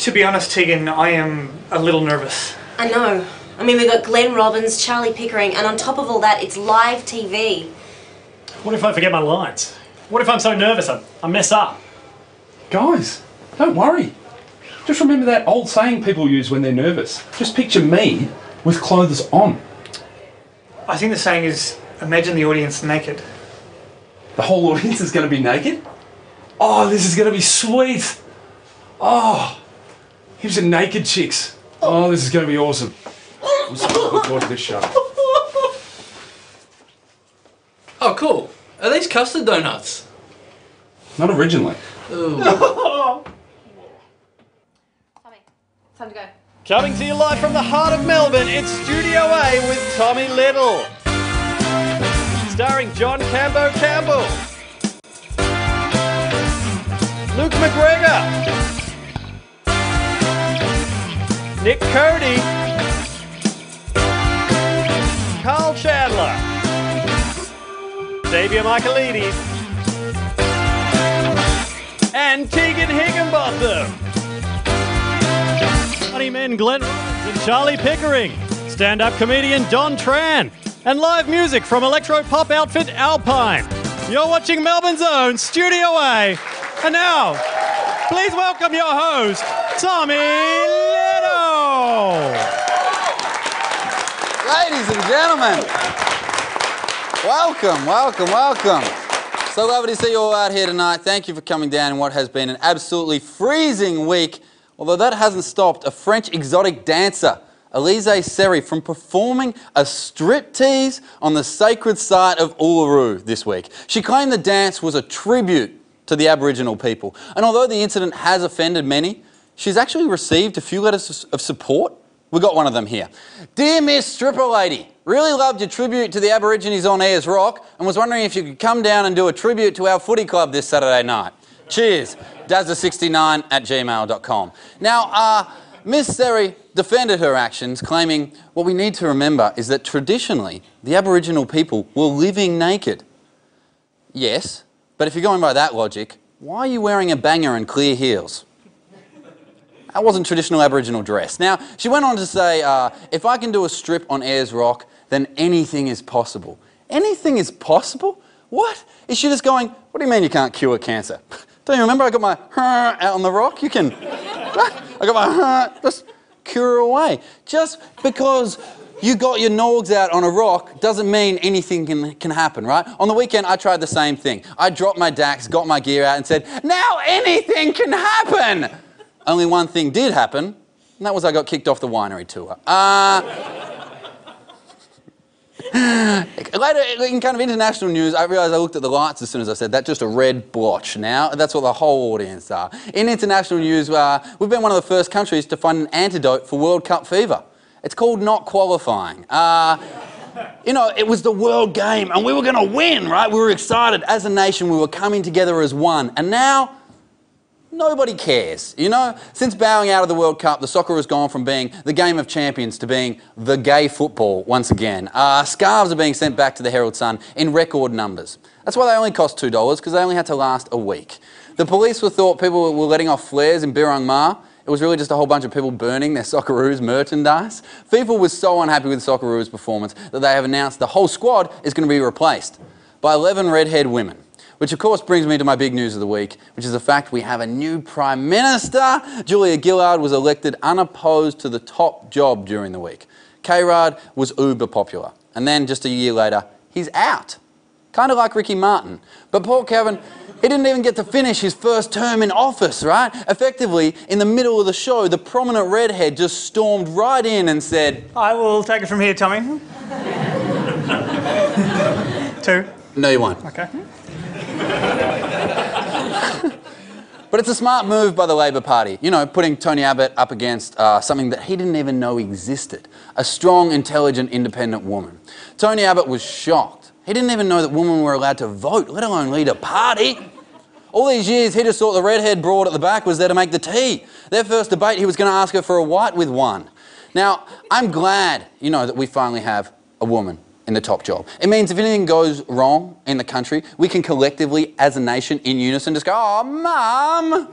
To be honest, Tegan, I am a little nervous. I know. I mean, we've got Glenn Robbins, Charlie Pickering, and on top of all that, it's live TV. What if I forget my lines? What if I'm so nervous I mess up? Guys, don't worry. Just remember that old saying people use when they're nervous. Just picture me with clothes on. I think the saying is, imagine the audience naked. The whole audience is going to be naked? Oh, this is going to be sweet. Oh, here's the naked chicks. Oh, this is going to be awesome. I'm so looking forward to this show. Oh, cool. Are these custard donuts? Not originally. Ooh. Tommy, time to go. Coming to you live from the heart of Melbourne, it's Studio A with Tommy Little. Starring John Cambo Campbell, Luke McGregor, Nick Cody, Carl Chandler, Xavier Michaelides, and Tegan Higginbotham. Funny men Glenn Robbins and Charlie Pickering, stand-up comedian Don Tran, and live music from electro-pop outfit Alpine. You're watching Melbourne's own Studio A. And now, please welcome your host, Tommy Little. Ladies and gentlemen, welcome, welcome, welcome. So lovely to see you all out here tonight. Thank you for coming down in what has been an absolutely freezing week, although that hasn't stopped a French exotic dancer, Elise Seri, from performing a striptease on the sacred site of Uluru this week. She claimed the dance was a tribute to the Aboriginal people. And although the incident has offended many, she's actually received a few letters of support. We got one of them here. Dear Miss Stripper Lady, really loved your tribute to the Aborigines on Ayers Rock and was wondering if you could come down and do a tribute to our footy club this Saturday night. Cheers. Dazza69@gmail.com. Now, Miss Seri defended her actions, claiming what we need to remember is that traditionally the Aboriginal people were living naked. Yes, but if you're going by that logic, why are you wearing a banger and clear heels? That wasn't traditional Aboriginal dress. Now, she went on to say, if I can do a strip on Ayers Rock, then anything is possible. Anything is possible? What? Is she just going, what do you mean you can't cure cancer? Don't you remember I got my out on the rock? You can, I got my just cure away. Just because you got your nogs out on a rock doesn't mean anything can happen, right? On the weekend, I tried the same thing. I dropped my DAX, got my gear out and said, now anything can happen! Only one thing did happen, and that was I got kicked off the winery tour. Later, in kind of international news, I realised I looked at the lights as soon as I said that, just a red blotch now. That's what the whole audience are. In international news, we've been one of the first countries to find an antidote for World Cup fever. It's called not qualifying. You know, it was the world game and we were going to win, right? We were excited. As a nation, we were coming together as one. And now, nobody cares, you know? Since bowing out of the World Cup, the soccer has gone from being the game of champions to being the gay football once again. Scarves are being sent back to the Herald Sun in record numbers. That's why they only cost $2, because they only had to last a week. The police thought people were letting off flares in Birrong Ma. It was really just a whole bunch of people burning their Socceroos merchandise. FIFA was so unhappy with Socceroos' performance that they have announced the whole squad is going to be replaced by 11 redhead women. Which of course brings me to my big news of the week, which is the fact we have a new Prime Minister. Julia Gillard was elected unopposed to the top job during the week. K-Rod was uber popular. And then just a year later, he's out. Kind of like Ricky Martin. But poor Kevin, he didn't even get to finish his first term in office, right? Effectively, in the middle of the show, the prominent redhead just stormed right in and said, I will take it from here, Tommy. 2. No, you won't. Okay. But it's a smart move by the Labor Party, you know, putting Tony Abbott up against something that he didn't even know existed, a strong, intelligent, independent woman. Tony Abbott was shocked. He didn't even know that women were allowed to vote, let alone lead a party. All these years, he just thought the redhead broad at the back was there to make the tea. Their first debate, he was going to ask her for a white with one. Now, I'm glad, you know, that we finally have a woman in the top job. It means if anything goes wrong in the country, we can collectively, as a nation, in unison, just go, oh, Mum!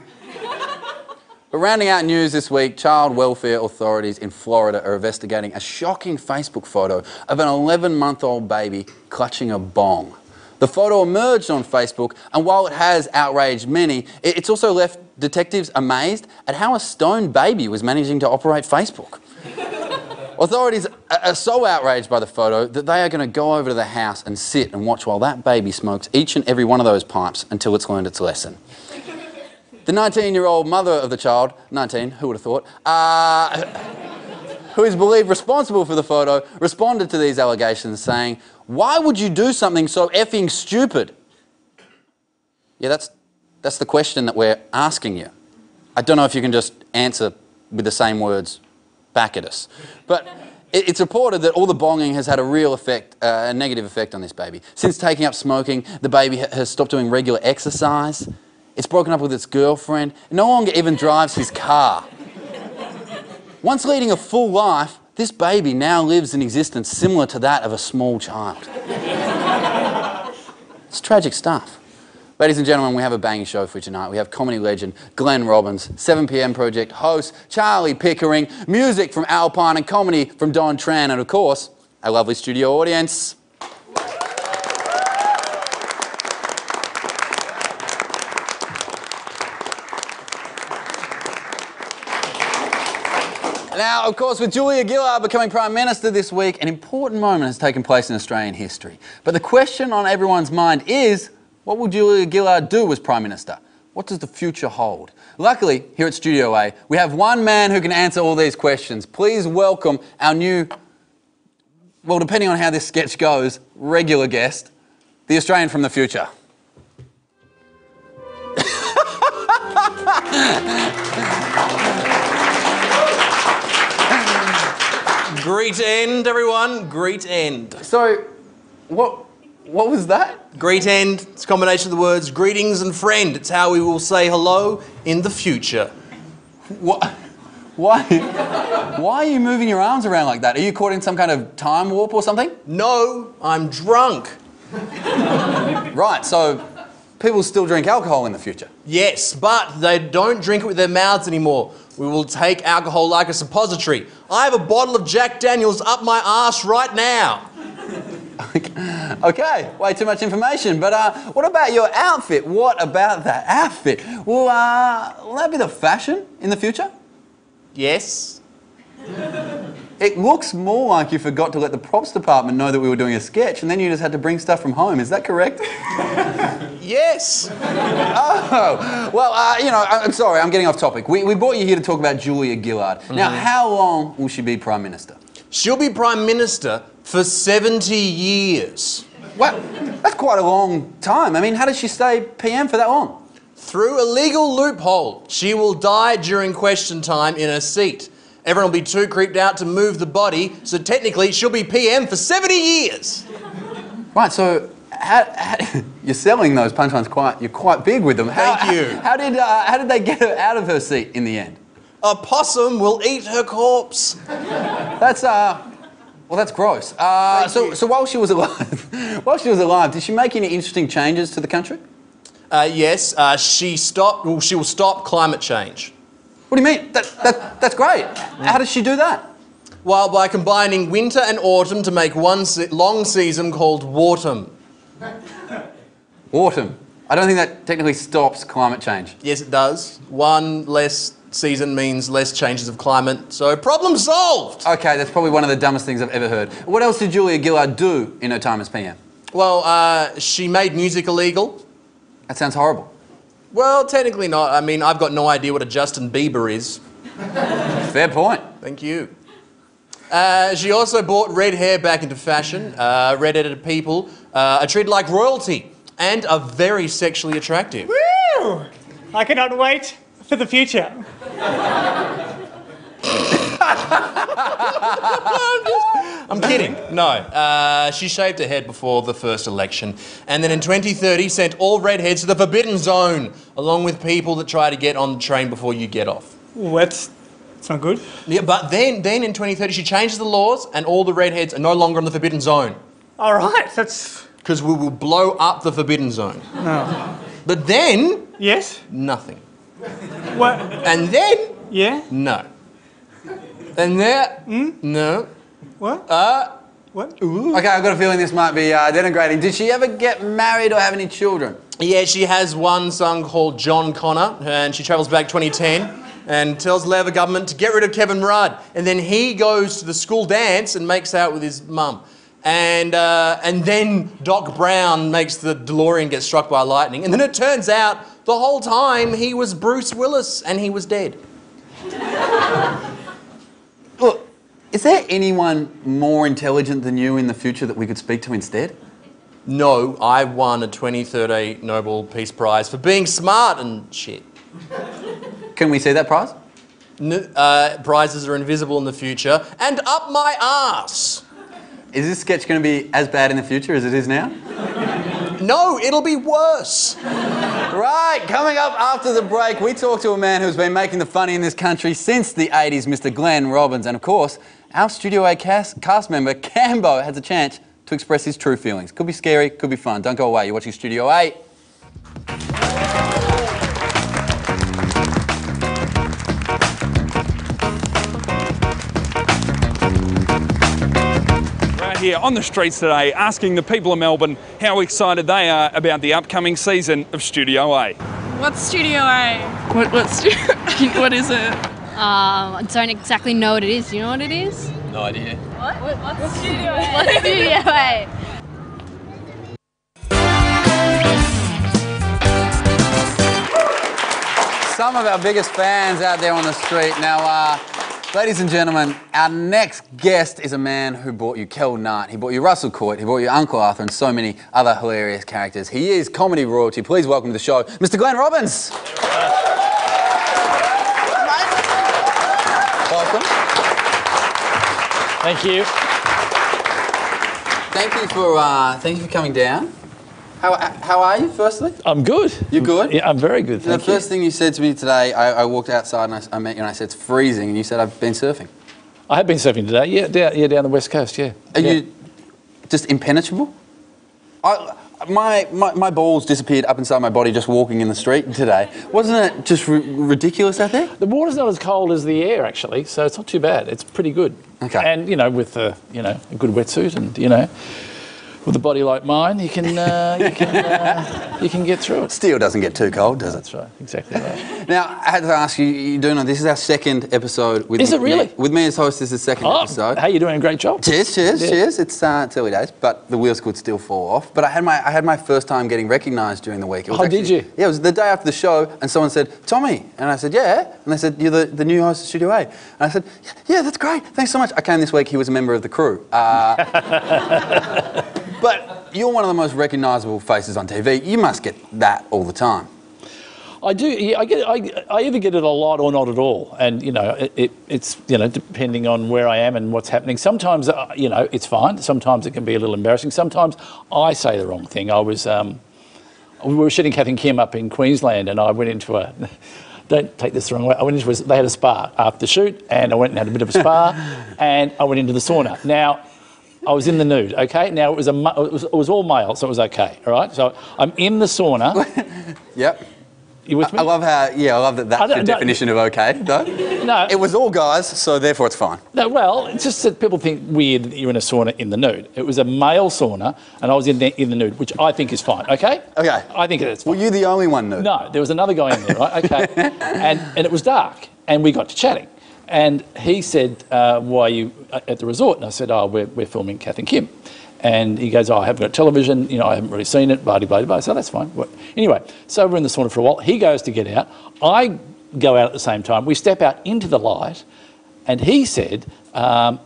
But rounding out news this week, child welfare authorities in Florida are investigating a shocking Facebook photo of an 11-month-old baby clutching a bong. The photo emerged on Facebook, and while it has outraged many, it's also left detectives amazed at how a stoned baby was managing to operate Facebook. Authorities are so outraged by the photo that they are going to go over to the house and sit and watch while that baby smokes each and every one of those pipes until it's learned its lesson. The 19-year-old mother of the child, 19, who would have thought, who is believed responsible for the photo, responded to these allegations saying, "Why would you do something so effing stupid?" Yeah, that's the question that we're asking you. I don't know if you can just answer with the same words back at us. But it's reported that all the bonging has had a real effect, a negative effect on this baby. Since taking up smoking, the baby has stopped doing regular exercise. It's broken up with its girlfriend. It no longer even drives his car. Once leading a full life, this baby now lives an existence similar to that of a small child. It's tragic stuff. Ladies and gentlemen, we have a banging show for you tonight. We have comedy legend Glenn Robbins, 7 PM Project host Charlie Pickering, music from Alpine and comedy from Don Tran, and of course, our lovely studio audience. Now, of course, with Julia Gillard becoming Prime Minister this week, an important moment has taken place in Australian history. But the question on everyone's mind is, what will Julia Gillard do as Prime Minister? What does the future hold? Luckily, here at Studio A, we have one man who can answer all these questions. Please welcome our new, well, depending on how this sketch goes, regular guest, the Australian from the future. Greet end, everyone. Greet end. So, what was that? Greet end. It's a combination of the words greetings and friend. It's how we will say hello in the future. What? Why are you moving your arms around like that? Are you caught in some kind of time warp or something? No, I'm drunk. Right, so people still drink alcohol in the future? Yes, but they don't drink it with their mouths anymore. We will take alcohol like a suppository. I have a bottle of Jack Daniels up my arse right now. Okay, way too much information. But what about your outfit? What about that outfit? Will that be the fashion in the future? Yes. It looks more like you forgot to let the props department know that we were doing a sketch, and then you just had to bring stuff from home. Is that correct? Yes. Oh, well, you know, I'm sorry, I'm getting off topic. We brought you here to talk about Julia Gillard. Now, how long will she be Prime Minister? She'll be Prime Minister for 70 years. Well, that's quite a long time. I mean, how does she stay PM for that long? Through a legal loophole. She will die during question time in her seat. Everyone will be too creeped out to move the body, so technically she'll be PM for 70 years. Right, so you're selling those punchlines you're quite big with them. Thank you. How did they get her out of her seat in the end? A possum will eat her corpse. That's well, that's gross. So while she was alive, did she make any interesting changes to the country? Yes, she will stop climate change. What do you mean? That's great. How does she do that? Well, by combining winter and autumn to make one long season called Wartum. Autumn. I don't think that technically stops climate change. Yes, it does. One less season means less changes of climate, so problem solved! Okay, that's probably one of the dumbest things I've ever heard. What else did Julia Gillard do in her time as PM? Well, she made music illegal. That sounds horrible. Well, technically not. I mean, I've got no idea what a Justin Bieber is. Fair point. Thank you. She also brought red hair back into fashion. Red-headed people are treated like royalty and are very sexually attractive. Woo! I cannot wait for the future. I'm kidding. No. She shaved her head before the first election and then in 2030 sent all redheads to the Forbidden Zone along with people that try to get on the train before you get off. Ooh, that's not good. Yeah, but then in 2030 she changes the laws and all the redheads are no longer in the Forbidden Zone. All right, that's... Because we will blow up the Forbidden Zone. No. But then... Yes? Nothing. What? And then, Yeah? no. And there, no. What? What? Okay, I've got a feeling this might be denigrating. Did she ever get married or have any children? Yeah, she has one son called John Connor, and she travels back 2010 and tells the Labor government to get rid of Kevin Rudd. And then he goes to the school dance and makes out with his mum. And then Doc Brown makes the DeLorean get struck by lightning. And then it turns out the whole time he was Bruce Willis and he was dead. Look, is there anyone more intelligent than you in the future that we could speak to instead? No, I won a 2013 Nobel Peace Prize for being smart and shit. Can we see that prize? Prizes are invisible in the future. And up my arse! Is this sketch going to be as bad in the future as it is now? No, it'll be worse. Right, coming up after the break, we talk to a man who's been making the funny in this country since the 80s, Mr. Glenn Robbins. And of course, our Studio A cast member, Cambo, has a chance to express his true feelings. Could be scary, could be fun. Don't go away. You're watching Studio A. Here on the streets today, asking the people of Melbourne how excited they are about the upcoming season of Studio A. What's Studio A? What is it? I don't exactly know what it is. Do you know what it is? No idea. What's Studio A? What's Studio A? Some of our biggest fans out there on the street. Now, ladies and gentlemen, our next guest is a man who brought you Kel Knight, he brought you Russell Coight, he brought you Uncle Arthur and so many other hilarious characters. He is comedy royalty. Please welcome to the show, Mr. Glenn Robbins. Welcome. Thank you. Thank you for coming down. How are you, firstly? I'm good. You're good? Yeah, I'm very good, thank you. The first thing you said to me today, I walked outside and I met you and I said, it's freezing, and you said, I've been surfing. I have been surfing today, down the West Coast, yeah. Are you just impenetrable? My balls disappeared up inside my body just walking in the street today. Wasn't it just ridiculous out there? The water's not as cold as the air, actually, so it's not too bad. It's pretty good. Okay. And, with, a good wetsuit and, with a body like mine, you can get through it. Steel doesn't get too cold, does it? That's right, exactly right. Now, I had to ask you, you do know this is our second episode with Is it really? With me as host, this is the second episode. Hey, you're doing a great job. Cheers. It's early days, but the wheels could still fall off. But I had my first time getting recognised during the week. It was did you? Yeah, it was the day after the show, and someone said, Tommy. And I said, yeah. And they said, you're the new host of Studio A. And I said, yeah, that's great. Thanks so much. I came this week. He was a member of the crew. But you're one of the most recognisable faces on TV. You must get that all the time. I do. Yeah, I either get it a lot or not at all, and it's depending on where I am and what's happening. Sometimes it's fine. Sometimes it can be a little embarrassing. Sometimes I say the wrong thing. We were shooting Kath and Kim up in Queensland, and I went into a. Don't take this the wrong way. They had a spa after the shoot, and I went and had a bit of a spa, and I went into the sauna. Now, I was in the nude, okay? Now, it was all male, so it was okay, all right? So I'm in the sauna. Yep. You with me? I love that that's the definition of okay, though. No. It was all guys, so therefore it's fine. No, well, it's just that people think weird that you're in a sauna in the nude. It was a male sauna, and I was in the nude, which I think is fine, okay? Okay. I think it's fine. Were you the only one nude? No, there was another guy in there, right? Okay. and it was dark, and we got to chatting. And he said, why are you at the resort? And I said, we're filming Kath and Kim. And he goes, I haven't got television, I haven't really seen it, blah, blah, blah. So that's fine. Anyway, so we're in the sauna for a while. He goes to get out. I go out at the same time. We step out into the light, and he said, now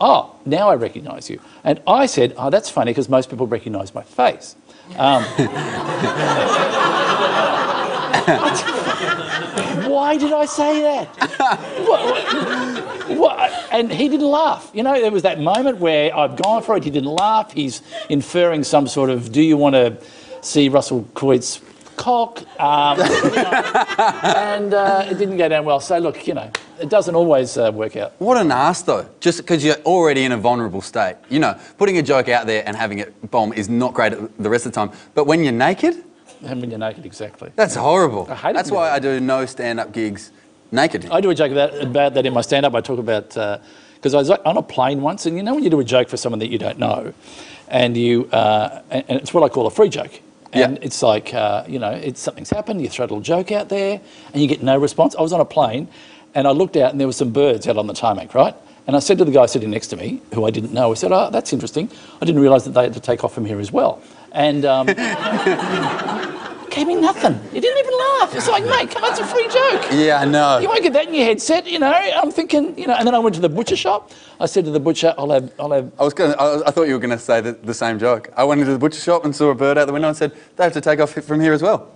I recognise you. And I said, that's funny because most people recognise my face. Why did I say that? What? And he didn't laugh. There was that moment where I've gone for it, he didn't laugh. He's inferring some sort of, do you want to see Russell Coight's cock? And it didn't go down well. So, look, it doesn't always work out. What an ass, though. Just because you're already in a vulnerable state. Putting a joke out there and having it bomb is not great the rest of the time. But when you're naked... And when you're naked, exactly. That's horrible. I hate it. That's why I do no stand-up gigs Naked. I do a joke about that in my stand-up. I talk about, because I was on a plane once, and you know when you do a joke for someone that you don't know, and and it's what I call a free joke. And it's like, something's happened, you throw a little joke out there, and you get no response. I was on a plane, and I looked out, and there were some birds out on the tarmac, right? And I said to the guy sitting next to me, who I didn't know, I said, oh, that's interesting. I didn't realise that they had to take off from here as well. And gave me nothing. He didn't even laugh. It's like, mate, come on, it's a free joke. Yeah, I know. You won't get that in your headset, I'm thinking, and then I went to the butcher shop. I said to the butcher, I'll have... I thought you were going to say the same joke. I went into the butcher shop and saw a bird out the window and said, they have to take off from here as well.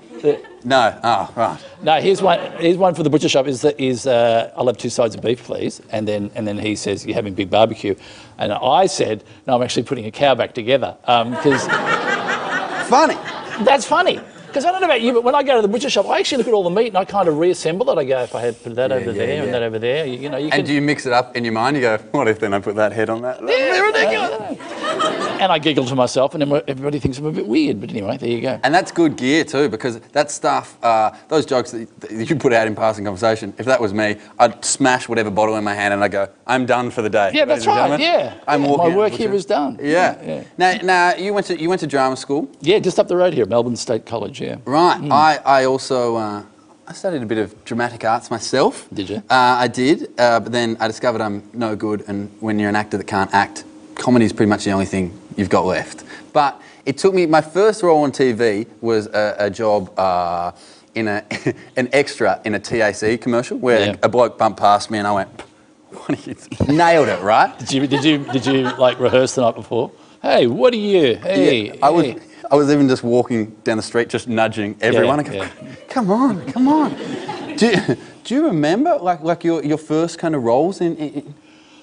No. Oh, right. No, here's one for the butcher shop is I'll have 2 sides of beef, please. And then he says, you're having big barbecue. And I said, no, I'm actually putting a cow back together. Because... Funny. That's funny. Because I don't know about you, but when I go to the butcher shop, I actually look at all the meat and I kind of reassemble it. I go, if I had put that over there and that over there, you can... And do you mix it up in your mind? You go, what if then I put that head on that? That'd be ridiculous. And I giggle to myself, and then everybody thinks I'm a bit weird. But anyway, there you go. And that's good gear too, because that stuff, those jokes that you put out in passing conversation, if that was me, I'd smash whatever bottle in my hand and I'd go, I'm done for the day. Yeah, that's right. Yeah. My work here is done. Yeah. Now you went to drama school. Yeah, just up the road here, Melbourne State College. Yeah. Right. I also I studied a bit of dramatic arts myself. Did you? I did, but then I discovered I'm no good, and when you're an actor that can't act, comedy is pretty much the only thing you've got left. But it took me, my first role on TV was a job in an extra in a TAC commercial where a bloke bumped past me and I went, what are you... Nailed it, right? Did you like rehearse the night before? Hey, what are you? Hey, yeah, I was even just walking down the street, just nudging everyone. I go, come on. Do you remember like your first kind of roles in?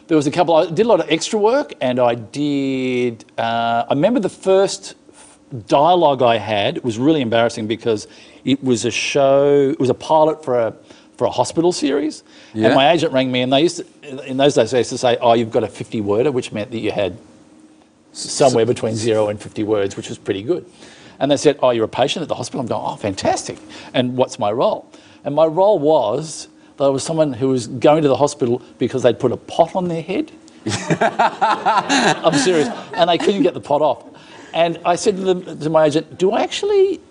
There was a couple. I did a lot of extra work, and I did. I remember the first dialogue I had. It was really embarrassing because it was a show. It was a pilot for a hospital series, and my agent rang me, and they used to, in those days they used to say, "Oh, you've got a 50-worder," which meant that you had somewhere between 0 and 50 words, which was pretty good. And they said, oh, you're a patient at the hospital? I'm going, oh, fantastic. And what's my role? And my role was that I was someone who was going to the hospital because they'd put a pot on their head. I'm serious. And they couldn't get the pot off. And I said to my agent, do I actually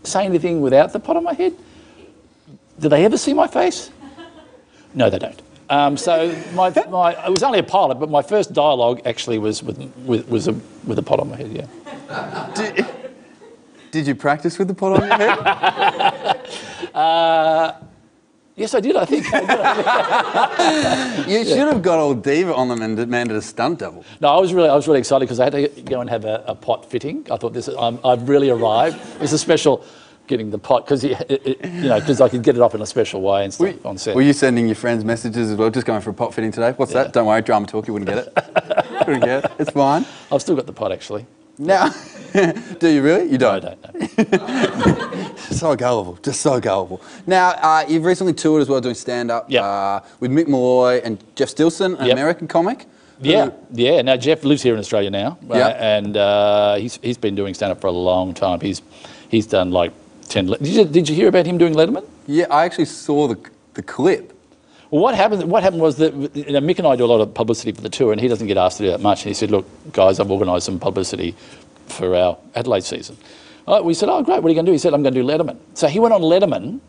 say anything without the pot on my head? Do they ever see my face? No, they don't. So it was only a pilot, but my first dialogue actually was with a pot on my head. Yeah. Did you practice with the pot on your head? Yes, I did. I think. You should have got old Diva on them and demanded a stunt double. No, I was really excited because I had to go and have a pot fitting. I thought I've really arrived. It's a special. Getting the pot because because I could get it off in a special way and stuff on set. Were you sending your friends messages as well? Just going for a pot fitting today. What's that? Don't worry, drama talk. You wouldn't get it. It's fine. I've still got the pot actually. Now, do you really? You don't. No, I don't. So gullible, just so gullible. Now, you've recently toured as well, doing stand-up with Mick Malloy and Jeff Stilson, an American comic. Yeah. Now Jeff lives here in Australia now, and he's been doing stand-up for a long time. He's done like 10. Did you hear about him doing Letterman? Yeah, I actually saw the clip. Well, what happened was that Mick and I do a lot of publicity for the tour, and he doesn't get asked to do that much. And he said, "Look, guys, I've organised some publicity for our Adelaide season." We said, "Oh, great. What are you going to do?" He said, "I'm going to do Letterman." So he went on Letterman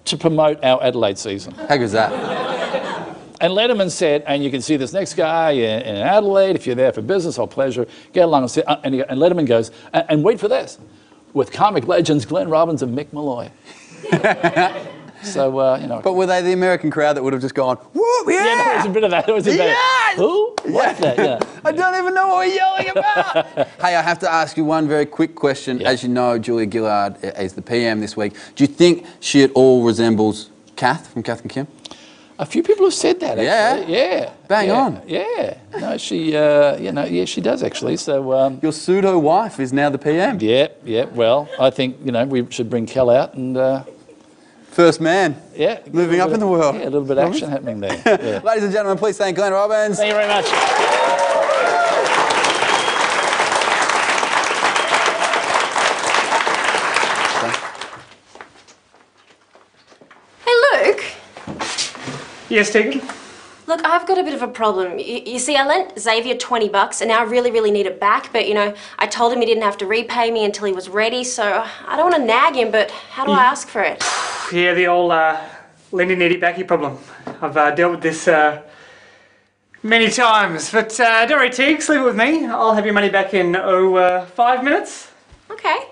to promote our Adelaide season. How good's that? And Letterman said, "And you can see this next guy in Adelaide if you're there for business or pleasure. Get along and sit." And Letterman goes, "And wait for this, with comic legends Glenn Robbins and Mick Malloy." So, But were they the American crowd that would have just gone, whoop, yeah! Yeah, there was a bit of that. There was a bit of, who? What's that? Yeah. I don't even know what we're yelling about. Hey, I have to ask you one very quick question. Yeah. As you know, Julia Gillard is the PM this week. Do you think she at all resembles Kath from Kath and Kim? A few people have said that, actually. Yeah. Bang on. Yeah. No, she, she does, actually. So your pseudo-wife is now the PM. Yeah. Well, I think, we should bring Kel out and... First man. Yeah. Moving up in the world. Yeah, a little bit of action happening there. Yeah. Ladies and gentlemen, please thank Glenn Robbins. Thank you very much. Hey, Luke. Yes, Tegan? Look, I've got a bit of a problem. You see, I lent Xavier 20 bucks and now I really, really need it back, but, you know, I told him he didn't have to repay me until he was ready, so I don't want to nag him, but how do I ask for it? Yeah, the old lending needy backy problem. I've dealt with this many times, but don't worry, Teags, leave it with me. I'll have your money back in, 5 minutes. Okay.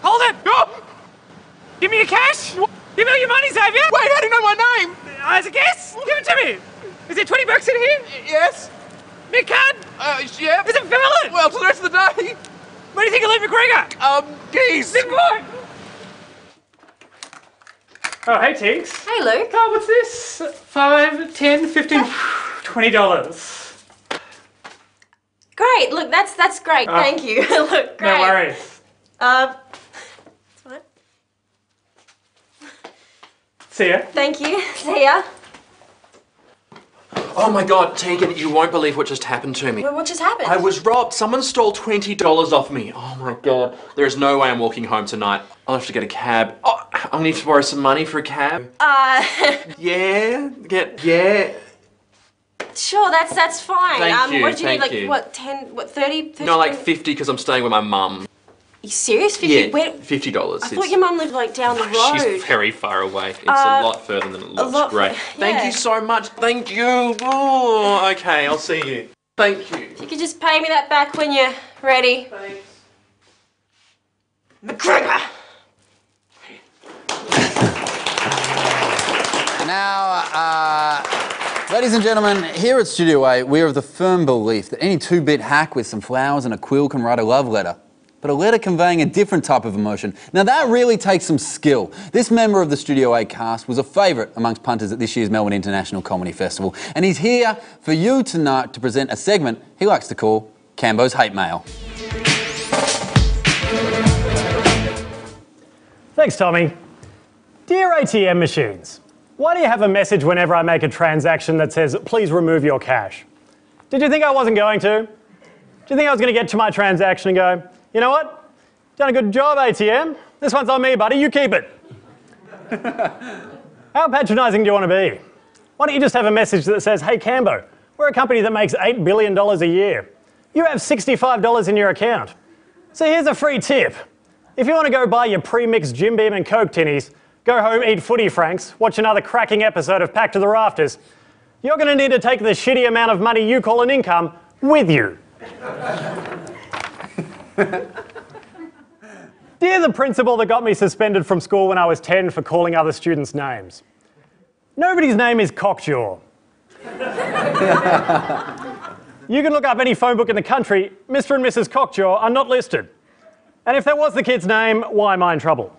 Hold it! Oh! Give me your cash! Give me all your money, Xavier! Wait, how do you know my name? As a guess? Give it to me! Is there 20 bucks in here? Yes. Me card? Yeah. Is it valid? Well, for the rest of the day. Where do you think of Lee McGregor? Geese. Never mind. Oh, hey, Teags. Hey, Luke. Oh, what's this? 5, 10, 15, $20. Great, look, that's great, thank you. Look, great. No worries. It's fine. See ya. Thank you. See ya. Oh my God, Tegan, you won't believe what just happened to me. Well, what just happened? I was robbed. Someone stole $20 off me. Oh my God. There is no way I'm walking home tonight. I'll have to get a cab. Oh, I'll need to borrow some money for a cab. Yeah? Yeah. Sure, that's fine. Thank you, what do you need, thank like, you. what, 10, what, 30? No, like 50 because I'm staying with my mum. You serious? 50? Yeah, Where, $50. I thought your mum lived, like, down the road. She's very far away. It's a lot further than it looks. Great. Thank you so much. Thank you. Oh, okay, I'll see you. Thank you. You could just pay me that back when you're ready. Thanks. McGregor! Now, ladies and gentlemen, here at Studio A, we are of the firm belief that any 2-bit hack with some flowers and a quill can write a love letter. But a letter conveying a different type of emotion. Now that really takes some skill. This member of the Studio A cast was a favourite amongst punters at this year's Melbourne International Comedy Festival. And he's here for you tonight to present a segment he likes to call Cambo's Hate Mail. Thanks, Tommy. Dear ATM machines, why do you have a message whenever I make a transaction that says, please remove your cash? Did you think I wasn't going to? Do you think I was going to get to my transaction and go, you know what? Done a good job, ATM. This one's on me, buddy. You keep it. How patronising do you want to be? Why don't you just have a message that says, hey, Cambo, we're a company that makes $8 billion a year. You have $65 in your account. So here's a free tip. If you want to go buy your pre-mixed Jim Beam and Coke tinnies, go home, eat footy franks, watch another cracking episode of Packed to the Rafters, you're going to need to take the shitty amount of money you call an income with you. Dear the principal that got me suspended from school when I was 10 for calling other students' names. Nobody's name is Cockjaw. You can look up any phone book in the country, Mr. and Mrs. Cockjaw are not listed. And if that was the kid's name, why am I in trouble?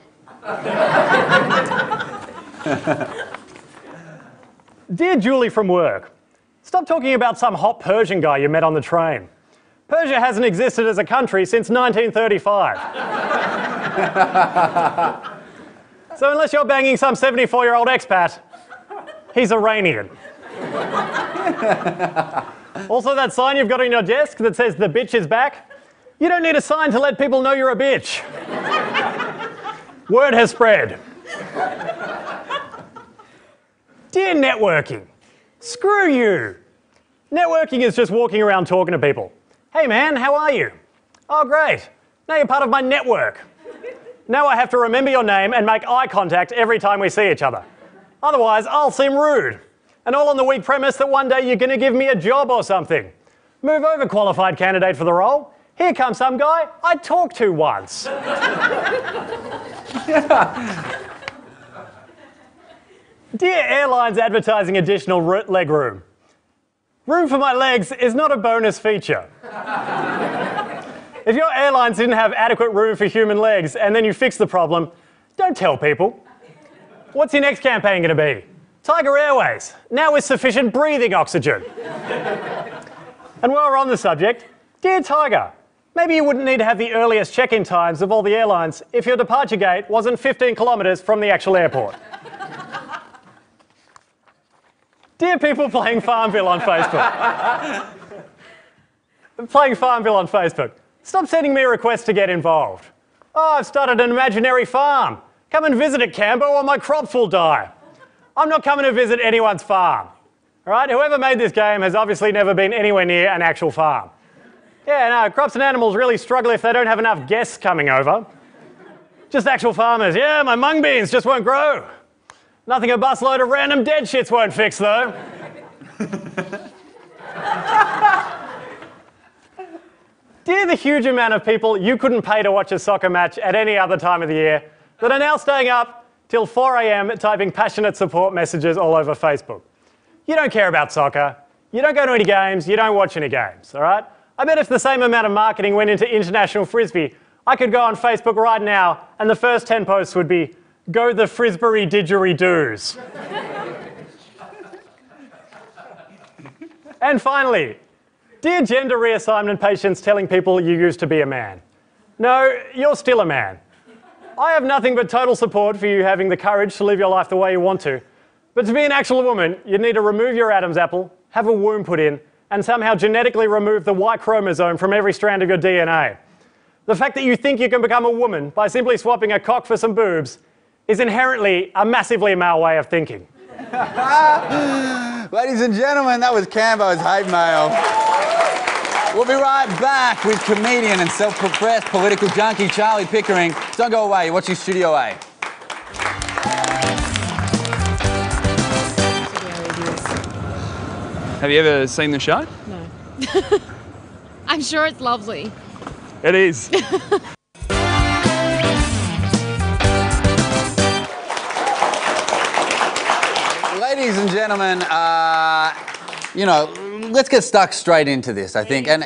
Dear Julie from work, stop talking about some hot Persian guy you met on the train. Persia hasn't existed as a country since 1935. So unless you're banging some 74-year-old expat, he's Iranian. Also, that sign you've got on your desk that says the bitch is back, you don't need a sign to let people know you're a bitch. Word has spread. Dear networking, screw you. Networking is just walking around talking to people. Hey man, how are you? Oh great, now you're part of my network. Now I have to remember your name and make eye contact every time we see each other. Otherwise, I'll seem rude. And all on the weak premise that one day you're going to give me a job or something. Move over, qualified candidate for the role. Here comes some guy I talked to once. Dear airlines advertising additional leg room. Room for my legs is not a bonus feature. If your airlines didn't have adequate room for human legs and then you fix the problem, don't tell people. What's your next campaign going to be? Tiger Airways, now with sufficient breathing oxygen. And while we're on the subject, dear Tiger, maybe you wouldn't need to have the earliest check-in times of all the airlines if your departure gate wasn't 15 kilometres from the actual airport. Dear people playing Farmville on Facebook. Playing Farmville on Facebook. Stop sending me requests to get involved. Oh, I've started an imaginary farm. Come and visit at Cambo or my crops will die. I'm not coming to visit anyone's farm. All right, whoever made this game has obviously never been anywhere near an actual farm. Yeah, no, crops and animals really struggle if they don't have enough guests coming over. Just actual farmers. Yeah, my mung beans just won't grow. Nothing a busload of random dead shits won't fix, though. Dear the huge amount of people you couldn't pay to watch a soccer match at any other time of the year that are now staying up till 4 a.m. typing passionate support messages all over Facebook. You don't care about soccer, you don't go to any games, you don't watch any games, all right? I bet if the same amount of marketing went into international frisbee, I could go on Facebook right now and the first 10 posts would be, go the frisbee didgeridoo's. And finally, dear gender reassignment patients telling people you used to be a man. No, you're still a man. I have nothing but total support for you having the courage to live your life the way you want to. But to be an actual woman, you'd need to remove your Adam's apple, have a womb put in, and somehow genetically remove the Y chromosome from every strand of your DNA. The fact that you think you can become a woman by simply swapping a cock for some boobs is inherently a massively male way of thinking. Ladies and gentlemen, that was Cambo's hate mail. We'll be right back with comedian and self-professed political junkie Charlie Pickering. Don't go away, you're watching Studio A. Have you ever seen the show? No. I'm sure it's lovely. It is. Ladies and gentlemen, you know, let's get stuck straight into this, I think. And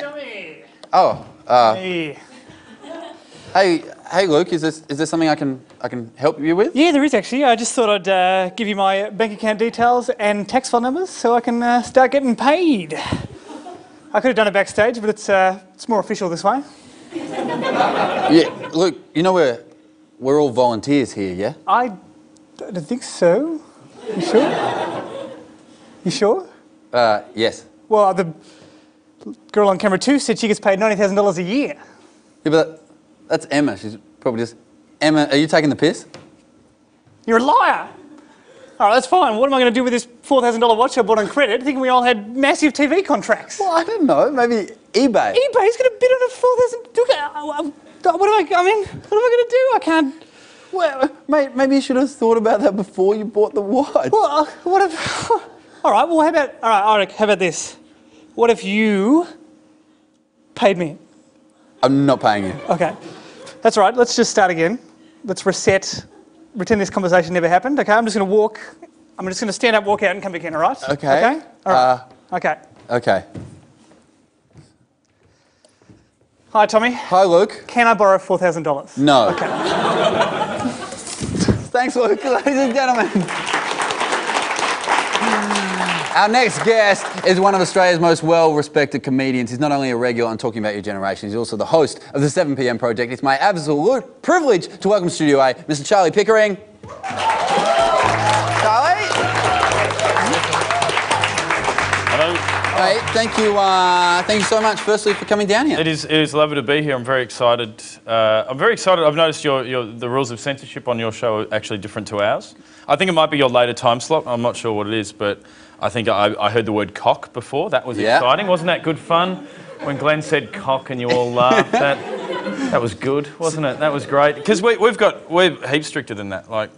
hey, Luke, is there something I can help you with? Yeah, there is actually. I just thought I'd give you my bank account details and tax file numbers so I can start getting paid. I could have done it backstage, but it's more official this way. Yeah, Luke, you know we're all volunteers here, yeah? I don't think so. You sure? You sure? Yes. Well, the girl on camera 2 said she gets paid $90,000 a year. Yeah, but that's Emma. She's probably just... Emma, are you taking the piss? You're a liar! All right, that's fine. What am I going to do with this $4,000 watch I bought on credit, thinking we all had massive TV contracts? Well, I don't know. Maybe eBay. eBay's going to bid on a $4,000... What am I going to do? I can't... Well, mate, maybe you should have thought about that before you bought the watch. Well, what if... All right, well, how about this? What if you paid me? I'm not paying you. Okay. That's all right. Let's just start again. Let's reset. Pretend this conversation never happened, okay? I'm just going to stand up, walk out and come back in, all right? Okay. Okay? All right. Okay. Okay. Hi, Tommy. Hi, Luke. Can I borrow $4,000? No. Okay. Thanks, Luke. Ladies and gentlemen. Our next guest is one of Australia's most well-respected comedians. He's not only a regular on Talking About Your Generation, he's also the host of the 7 p.m. Project. It's my absolute privilege to welcome to Studio A, Mr. Charlie Pickering. Charlie? Hello. Hey, thank you so much, firstly, for coming down here. It is lovely to be here. I'm very excited. I've noticed the rules of censorship on your show are actually different to ours. I think it might be your later time slot. I'm not sure what it is, but I think I heard the word cock before. That was exciting. Wasn't that good fun? When Glenn said cock and you all laughed, that was good, wasn't it? That was great. Because we're heaps stricter than that. Like,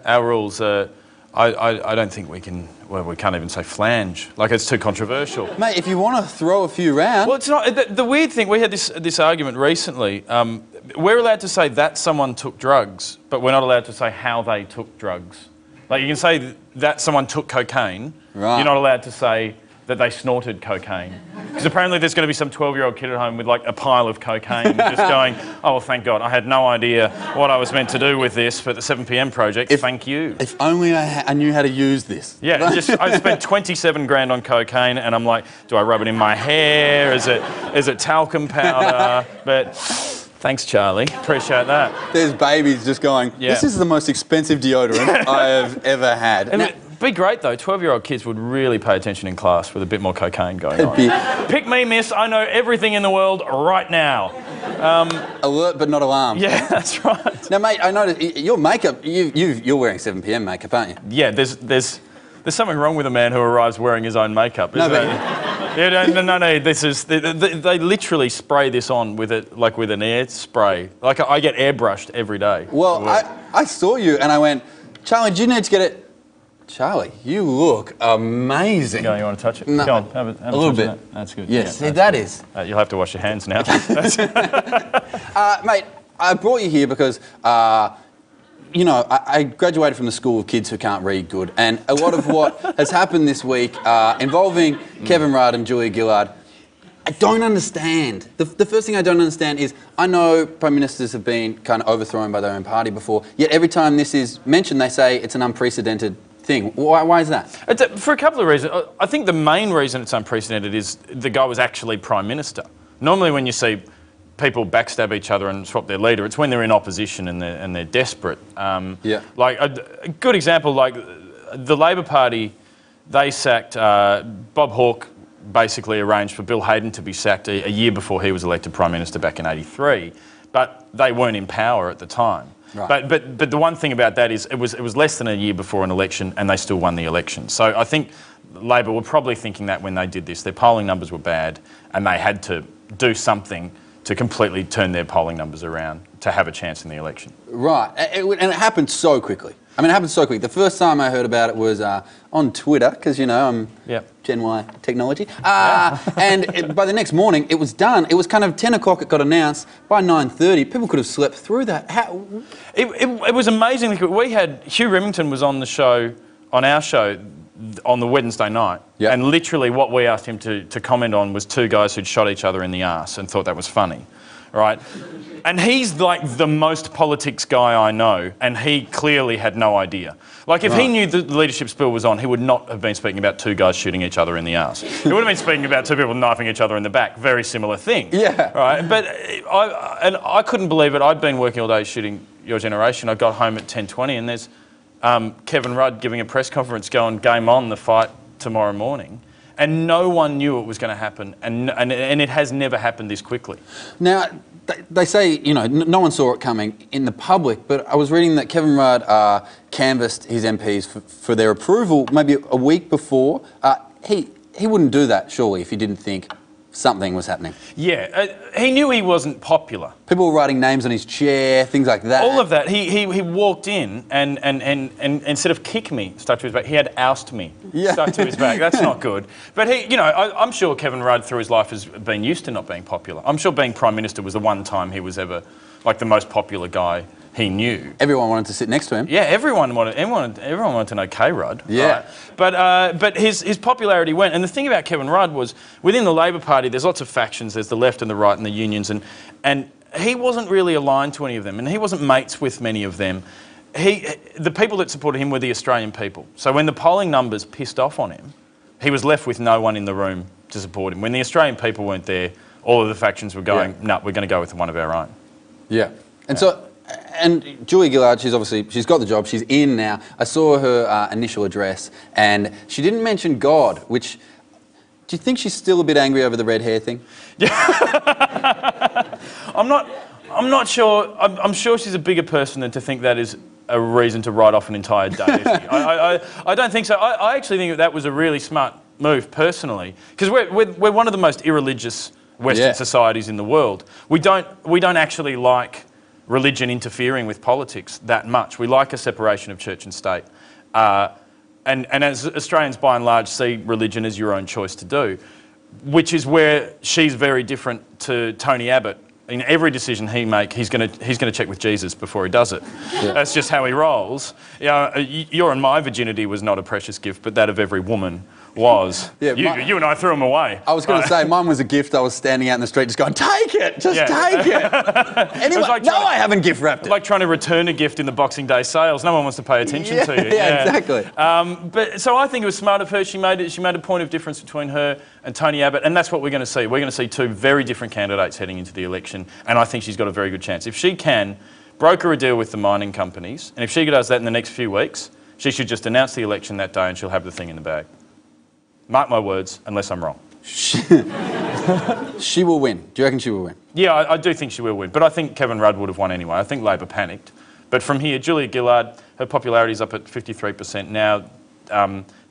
our rules are, I don't think we can, well, we can't even say flange. Like, it's too controversial. Mate, if you want to throw a few round... Well, it's not, the weird thing, we had this argument recently. We're allowed to say that someone took drugs, but we're not allowed to say how they took drugs. Like, you can say that someone took cocaine. Right. You're not allowed to say that they snorted cocaine. Because apparently there's going to be some 12-year-old kid at home with, like, a pile of cocaine just going, oh, well, thank God, I had no idea what I was meant to do with this for the 7 p.m. project. Thank you. If only I knew how to use this. Yeah, I spent 27 grand on cocaine, and I'm like, do I rub it in my hair? Is it talcum powder? But... Thanks, Charlie. Appreciate that. There's babies just going, this is the most expensive deodorant I have ever had. It'd be great, though. 12-year-old kids would really pay attention in class with a bit more cocaine going on. Pick me, miss. I know everything in the world right now. Alert but not alarmed. Yeah, that's right. Now, mate, I noticed your makeup. You're wearing 7 p.m. makeup, aren't you? Yeah, there's something wrong with a man who arrives wearing his own makeup. No, but Yeah, no. This is they literally spray this on with it like with an air spray. Like I get airbrushed every day. Well, I saw you and I went, Charlie, do you need to get it? Charlie, you look amazing. Go on, you want to touch it? No, Go on, have a little bit. That. That's good. Yes, see, that is. You'll have to wash your hands now. Mate, I brought you here because, you know, I graduated from the school of kids who can't read good, and a lot of what has happened this week involving Kevin Rudd and Julia Gillard, I don't understand. The first thing I don't understand is I know Prime Ministers have been kind of overthrown by their own party before, yet every time this is mentioned, they say it's an unprecedented thing. Why is that? For a couple of reasons. I think the main reason it's unprecedented is the guy was actually Prime Minister. Normally when you see people backstab each other and swap their leader, it's when they're in opposition and they're desperate. Like a good example, like the Labor Party, they sacked Bob Hawke. Basically arranged for Bill Hayden to be sacked a year before he was elected Prime Minister back in '83, but they weren't in power at the time. Right. But the one thing about that is it was less than a year before an election and they still won the election. So I think Labor were probably thinking that when they did this, their polling numbers were bad and they had to do something to completely turn their polling numbers around to have a chance in the election. Right, and it happened so quickly. I mean, it happened so quick. The first time I heard about it was on Twitter, because, you know, I'm Gen Y technology. And by the next morning, it was done. It was kind of 10 o'clock, it got announced. By 9:30, people could have slept through that. It was amazing. We had, Hugh Remington was on the show, on our show, on the Wednesday night. And literally what we asked him to comment on was two guys who'd shot each other in the arse and thought that was funny. Right? And he's like the most politics guy I know, and he clearly had no idea. Like if he knew the leadership spill was on, he would not have been speaking about two guys shooting each other in the arse. He would have been speaking about two people knifing each other in the back. Very similar thing. Yeah. Right? But I couldn't believe it. I'd been working all day shooting Your Generation. I got home at 10:20 and there's Kevin Rudd giving a press conference going, game on, the fight tomorrow morning. And no one knew it was going to happen, and it has never happened this quickly. Now, They say, you know, no one saw it coming in the public, but I was reading that Kevin Rudd canvassed his MPs for their approval maybe a week before. He wouldn't do that, surely, if he didn't think something was happening. Yeah, he knew he wasn't popular. People were writing names on his chair, things like that. All of that. He walked in and instead of kick me, stuck to his back, he had oust me, stuck to his back. That's not good. But he, you know, I'm sure Kevin Rudd through his life has been used to not being popular. I'm sure being Prime Minister was the one time he was ever like the most popular guy he knew. Everyone wanted to sit next to him. Yeah, everyone wanted to know K-Rudd. Yeah. Right? But his popularity went, and the thing about Kevin Rudd was within the Labor Party there's lots of factions, there's the left and the right and the unions, and he wasn't really aligned to any of them, and he wasn't mates with many of them. The people that supported him were the Australian people. So when the polling numbers pissed off on him, he was left with no one in the room to support him. When the Australian people weren't there, all of the factions were going, no, we're going to go with one of our own. Yeah. And Julia Gillard, she's got the job, she's in now. I saw her initial address and she didn't mention God, which, do you think she's still a bit angry over the red hair thing? I'm not sure. I'm sure she's a bigger person than to think that is a reason to write off an entire day. I don't think so. I actually think that was a really smart move personally, because we're one of the most irreligious Western societies in the world. We don't actually like religion interfering with politics that much. We like a separation of church and state. And as Australians by and large see religion as your own choice to do, which is where she's very different to Tony Abbott. In every decision he makes, he's going to check with Jesus before he does it. Yeah. That's just how he rolls. Your and my virginity was not a precious gift, but that of every woman was. Yeah, you and I threw them away. I was going to say, mine was a gift. I was standing out in the street just going, take it, take it. Anyway, like I haven't gift wrapped it. Like trying to return a gift in the Boxing Day sales. No one wants to pay attention to you. Yeah, exactly. But so I think it was smart of her. She made a point of difference between her and Tony Abbott, and that's what we're going to see. We're going to see two very different candidates heading into the election, and I think she's got a very good chance. If she can broker a deal with the mining companies, and if she does that in the next few weeks, she should just announce the election that day and she'll have the thing in the bag. Mark my words, unless I'm wrong. She will win. Do you reckon she will win? Yeah, I do think she will win, but I think Kevin Rudd would have won anyway. I think Labor panicked. But from here, Julia Gillard, her popularity's up at 53% now.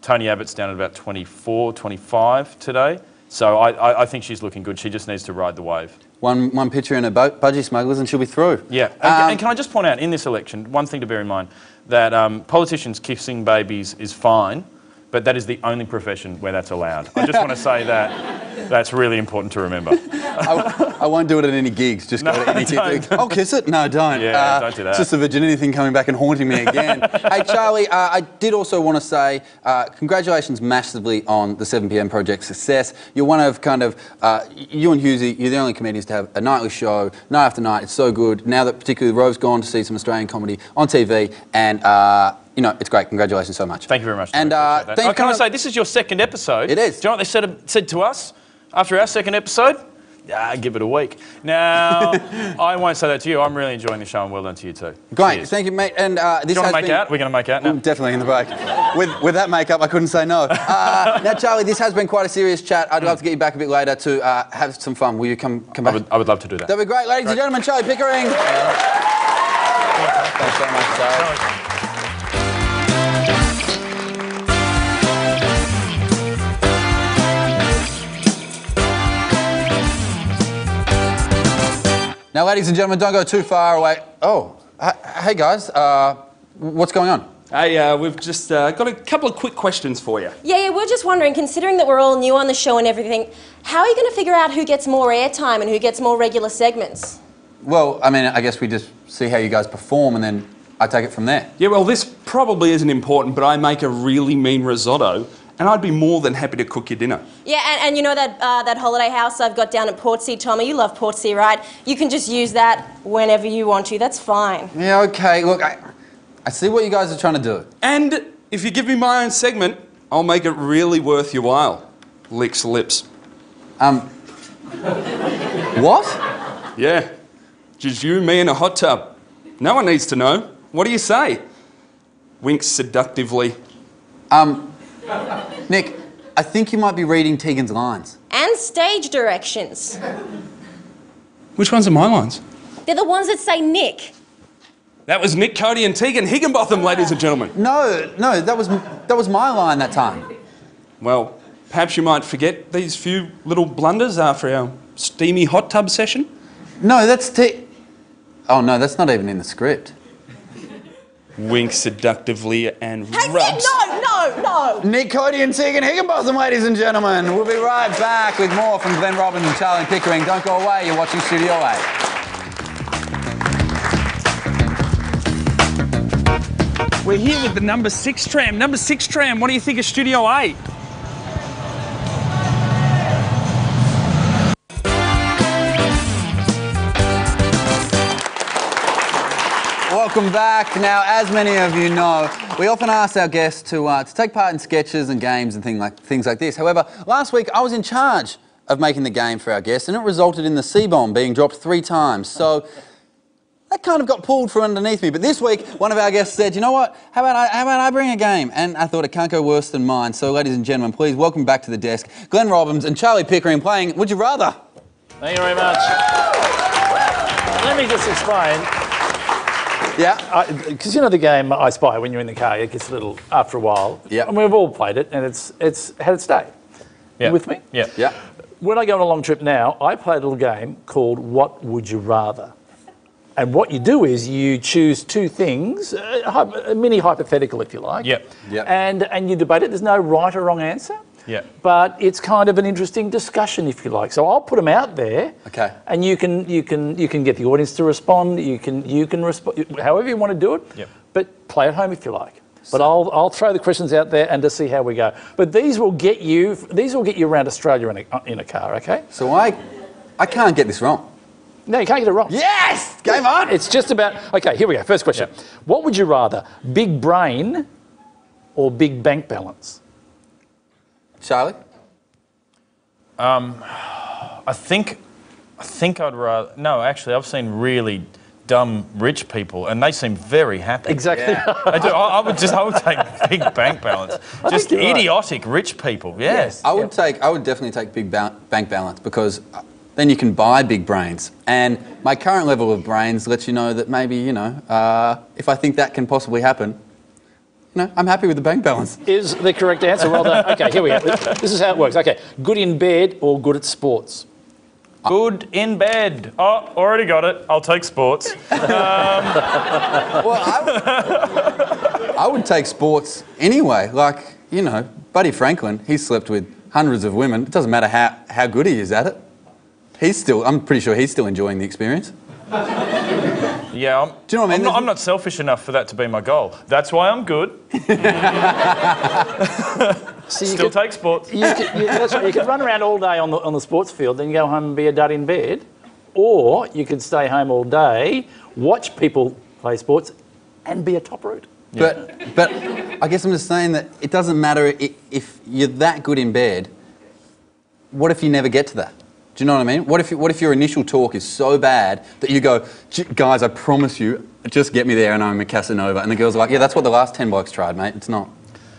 Tony Abbott's down at about 24, 25 today. So I think she's looking good. She just needs to ride the wave. One picture in a boat, budgie smugglers, and she'll be through. Yeah, and can I just point out, in this election, one thing to bear in mind, that politicians kissing babies is fine, but that is the only profession where that's allowed. I just want to say that. That's really important to remember. I won't do it at any gigs. Just go to any gig. I'll kiss it. No, don't. Yeah, don't do that. It's just the virginity thing coming back and haunting me again. Hey, Charlie, I did also want to say congratulations massively on the 7 PM Project success. You're one of you and Hughesy, you're the only comedians to have a nightly show, night after night. It's so good. Now that particularly Rove's gone to see some Australian comedy on TV, and you know, it's great. Congratulations so much. Thank you very much. And can I say, this is your second episode. It is. Do you know what they said to us after our second episode? Give it a week. Now, I won't say that to you. I'm really enjoying the show, and well done to you too. Great, Cheers. thank you, mate. And this Do you want to has make out? We're going to make out now. Definitely in the break. With that makeup, I couldn't say no. Now, Charlie, this has been quite a serious chat. I'd love to get you back a bit later to have some fun. Will you come back? I would love to do that. That'd be great, ladies and gentlemen. Charlie Pickering. Thanks so much, Charlie. Now, ladies and gentlemen, don't go too far away. Oh, hey guys, what's going on? Hey, we've just got a couple of quick questions for you. Yeah, we're just wondering, considering that we're all new on the show and everything, how are you going to figure out who gets more airtime and who gets more regular segments? Well, I mean, I guess we just see how you guys perform and then I take it from there. Yeah, well, this probably isn't important, but I make a really mean risotto, and I'd be more than happy to cook your dinner. Yeah, and you know that holiday house I've got down at Portsea, Tommy? You love Portsea, right? You can just use that whenever you want to. That's fine. Yeah, okay. Look, I see what you guys are trying to do. And if you give me my own segment, I'll make it really worth your while. Licks lips. What? Yeah. Just you, me, and a hot tub. No one needs to know. What do you say? Winks seductively. Nick, I think you might be reading Tegan's lines. And stage directions. Which ones are my lines? They're the ones that say Nick. That was Nick, Cody and Tegan Higginbotham, ladies and gentlemen. No, that was my line that time. Well, perhaps you might forget these few little blunders after our steamy hot tub session? No, oh no, that's not even in the script. Winks seductively and Hey, rubs. No! Nick, Cody and Tegan Higginbotham, ladies and gentlemen. We'll be right back with more from Glenn Robbins and Charlie Pickering. Don't go away, you're watching Studio 8. We're here with the number 6 tram. Number 6 tram, what do you think of Studio 8? Welcome back. Now, as many of you know, we often ask our guests to take part in sketches and games and things like this. However, last week I was in charge of making the game for our guests, and it resulted in the C-bomb being dropped 3 times. So that kind of got pulled from underneath me. But this week, one of our guests said, you know what, how about I bring a game? And I thought it can't go worse than mine. So, ladies and gentlemen, please welcome back to the desk Glenn Robbins and Charlie Pickering playing Would You Rather? Thank you very much. Let me just explain. Yeah. Because you know the game I Spy, when you're in the car, it gets a little, after a while. Yeah. And we've all played it, and it's had its day. Yeah. You with me? Yeah. Yeah. When I go on a long trip now, I play a little game called What Would You Rather? And what you do is you choose 2 things, a mini hypothetical if you like. Yeah. Yeah. And you debate it. There's no right or wrong answer. Yeah. But it's kind of an interesting discussion, if you like. So I'll put them out there. Okay. And you can get the audience to respond. You can respond however you want to do it. Yep. But play at home if you like. But I'll throw the questions out there and to see how we go. But these will get you around Australia in a car. Okay. So I can't get this wrong. No, you can't get it wrong. Yes! Game on! It's just about... Okay, here we go. First question. Yep. What would you rather, big brain or big bank balance? Charlie? I think I'd rather... No, actually, I've seen really dumb rich people, and they seem very happy. Exactly. I do. I would take big bank balance. Just you're right. idiotic rich people. Yes. I would definitely take big bank balance, because then you can buy big brains. And my current level of brains lets you know that maybe, you know, if I think that can possibly happen, you know, I'm happy with the bank balance. Is the correct answer. Well done. Okay, here we go. This is how it works. Okay, good in bed or good at sports? Good in bed. Oh, already got it. I'll take sports. Well, I would take sports anyway. Like, you know, Buddy Franklin, he slept with hundreds of women. It doesn't matter how good he is at it. I'm pretty sure he's still enjoying the experience. Yeah, do you know what I mean? I'm not selfish enough for that to be my goal. That's why I'm good. Still take sports. That's right. You could run around all day on the sports field, then you go home and be a dud in bed, or you could stay home all day, watch people play sports, and be a top root. Yeah. But I guess I'm just saying that it doesn't matter if you're that good in bed. What if you never get to that? Do you know what I mean? What if your initial talk is so bad that you go, guys, I promise you, just get me there and I'm a Casanova. And the girls are like, yeah, that's what the last 10 blokes tried, mate. It's not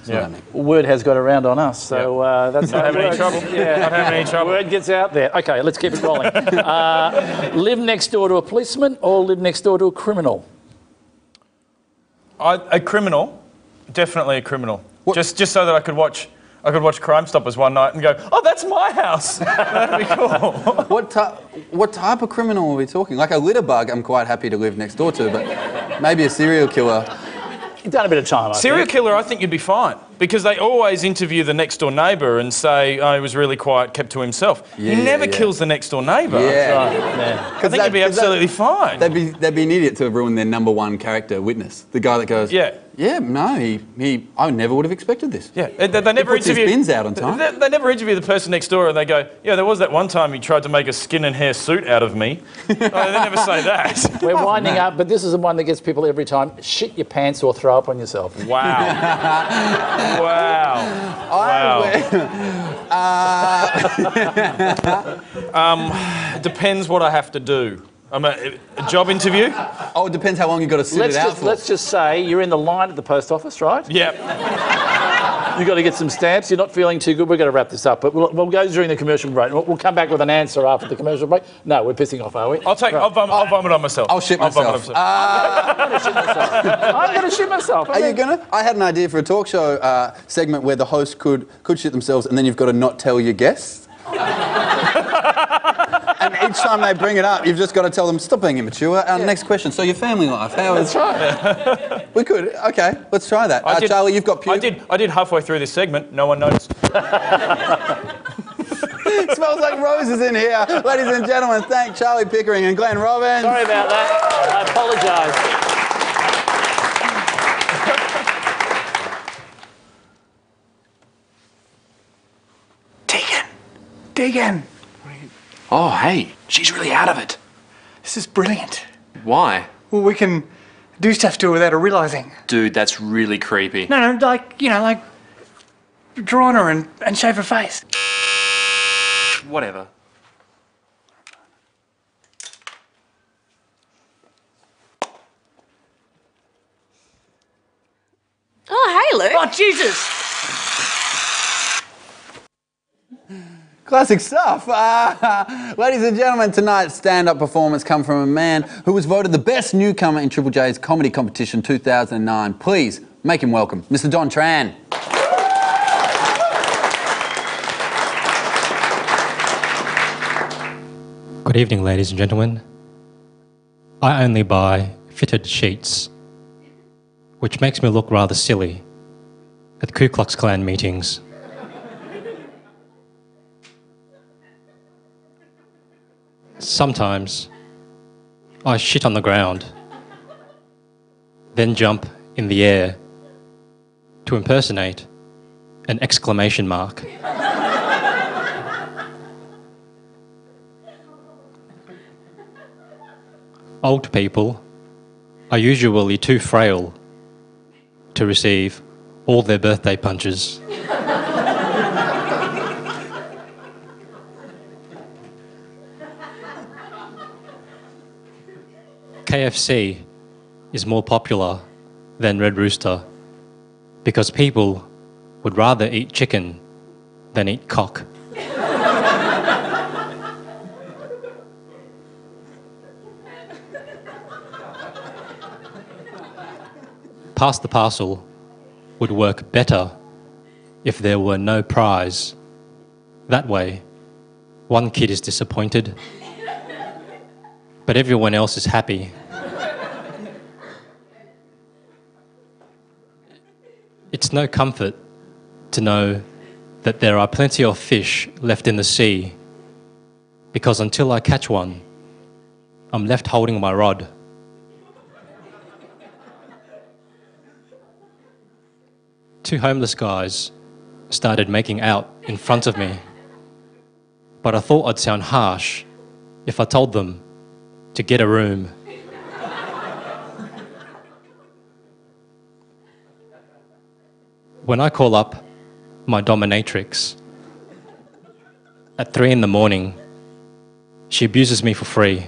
happening. Word has got around on us, so that's not having any trouble. Yeah. Not having any trouble. Word gets out there. Okay, let's keep it rolling. Live next door to a policeman or live next door to a criminal? A criminal, definitely a criminal. Just so that I could watch Crime Stoppers one night and go, oh, that's my house. That'd be cool. What type of criminal are we talking? Like a litter bug, I'm quite happy to live next door to, but maybe a serial killer. You've done a bit of time, Serial killer, I think you'd be fine, because they always interview the next door neighbour and say, oh, he was really quiet, kept to himself. Yeah, he never kills the next door neighbour. Yeah. I think you'd be absolutely fine. They'd be an idiot to have ruined their number one character witness. The guy that goes, I never would have expected this. Yeah, they never puts his interview. bins out on time. They never interview the person next door, and they go, "Yeah, there was that one time he tried to make a skin and hair suit out of me." They never say that. We're winding up, but this is the one that gets people every time: shit your pants or throw up on yourself. Wow! It depends what I have to do. A job interview? Oh, it depends how long you've got to sit it out for. Let's just say you're in the line at the post office, right? Yep. You've got to get some stamps. You're not feeling too good. We've got to wrap this up. But we'll go during the commercial break. We'll come back with an answer after the commercial break. No, we're pissing off, are we? I'll vomit on myself. I'll shit myself. I'm going to shit myself. I'm going to shit myself. Are you going to? I had an idea for a talk show segment where the host could shit themselves and then you've got to not tell your guests. And each time they bring it up, you've just got to tell them, stop being immature. Next question. So your family life, how is... That's right. We could. Okay, let's try that. Charlie, you've got puke. I did halfway through this segment. No one noticed. It smells like roses in here. Ladies and gentlemen, thank Charlie Pickering and Glenn Robbins. Sorry about that. I apologise. Deegan. Oh, hey, she's really out of it. This is brilliant. Why? Well, we can do stuff to her without her realising. Dude, that's really creepy. No, like draw on her and shave her face. Whatever. Oh, hey, Luke. Oh, Jesus! Classic stuff. Ladies and gentlemen, tonight's stand-up performance comes from a man who was voted the best newcomer in Triple J's comedy competition 2009. Please make him welcome, Mr. Don Tran. Good evening, ladies and gentlemen. I only buy fitted sheets, which makes me look rather silly at Ku Klux Klan meetings. Sometimes I shit on the ground, then jump in the air to impersonate an exclamation mark. Old people are usually too frail to receive all their birthday punches. KFC is more popular than Red Rooster because people would rather eat chicken than eat cock. Pass the parcel would work better if there were no prize. That way, one kid is disappointed, but everyone else is happy. It's no comfort to know that there are plenty of fish left in the sea, because until I catch one, I'm left holding my rod. Two homeless guys started making out in front of me, but I thought I'd sound harsh if I told them to get a room. When I call up my dominatrix at 3 in the morning, she abuses me for free.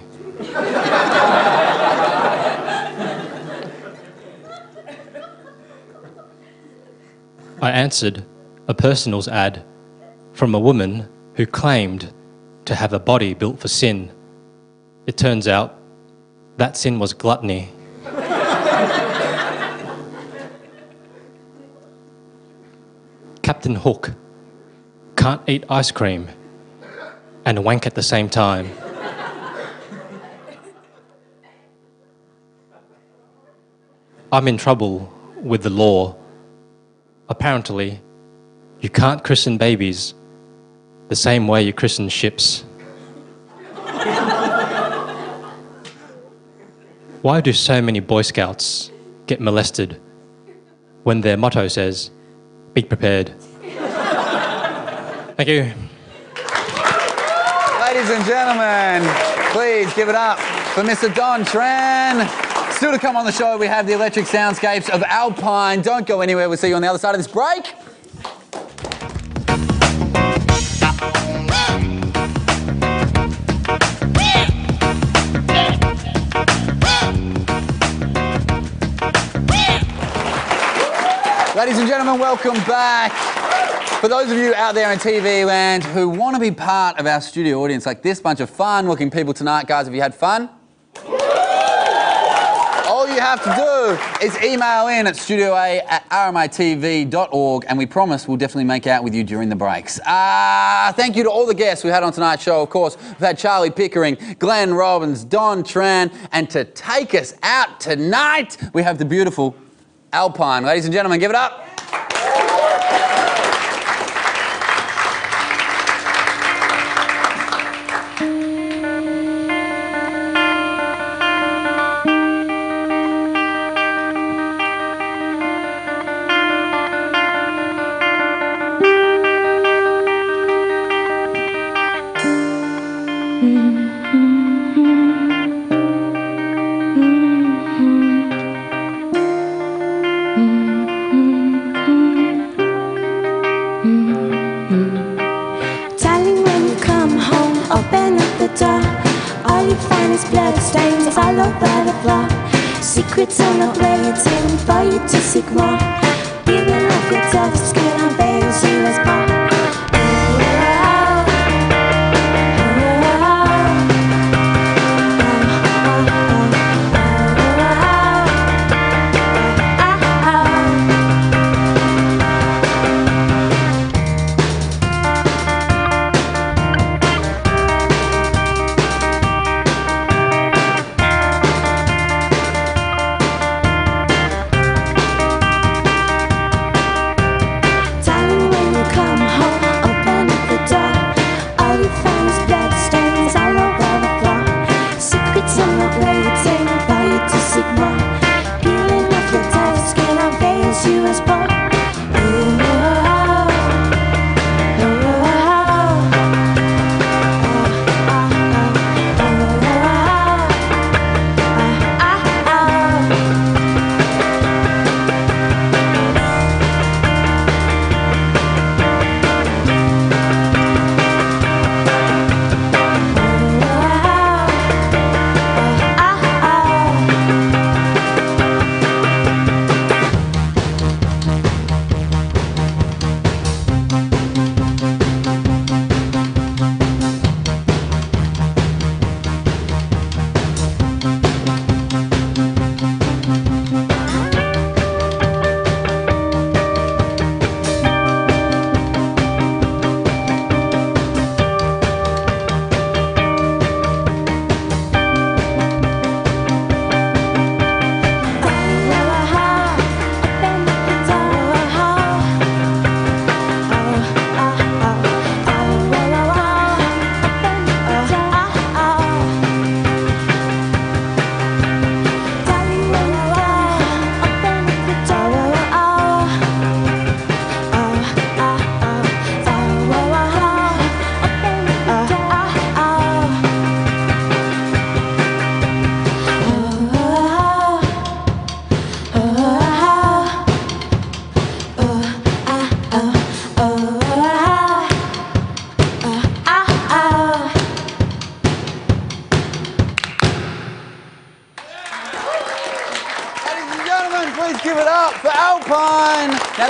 I answered a personals ad from a woman who claimed to have a body built for sin. It turns out that sin was gluttony. Captain Hook can't eat ice cream and wank at the same time. I'm in trouble with the law. Apparently, you can't christen babies the same way you christen ships. Why do so many Boy Scouts get molested when their motto says, "Be prepared"? Thank you. Ladies and gentlemen, please give it up for Mr. Don Tran. Still to come on the show, we have the electric soundscapes of Alpine. Don't go anywhere. We'll see you on the other side of this break. Ladies and gentlemen, welcome back. For those of you out there in TV land who want to be part of our studio audience, like this bunch of fun-looking people tonight, guys, have you had fun? All you have to do is email in at studioa@rmitv.org, and we promise we'll definitely make out with you during the breaks. Thank you to all the guests we had on tonight's show. Of course, we've had Charlie Pickering, Glenn Robbins, Don Tran, and to take us out tonight, we have the beautiful Alpine. Ladies and gentlemen, give it up. Darling, when you come home, open up the door. All you find is bloodstains all over the floor. Secrets on the waiting for you to seek more. Peeling off your tough skin on veils you was born.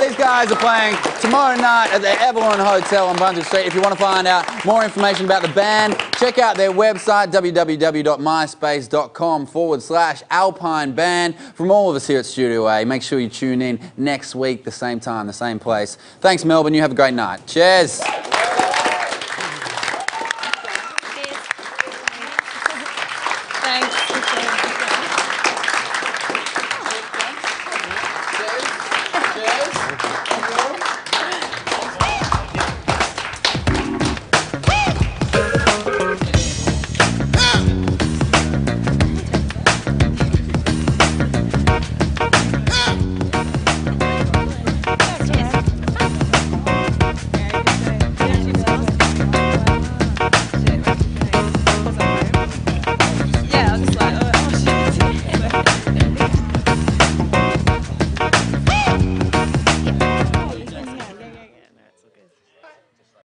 These guys are playing tomorrow night at the Avalon Hotel on Brunswick Street. If you want to find out more information about the band, check out their website, www.myspace.com/Alpine Band. From all of us here at Studio A, make sure you tune in next week, the same time, the same place. Thanks, Melbourne. You have a great night. Cheers.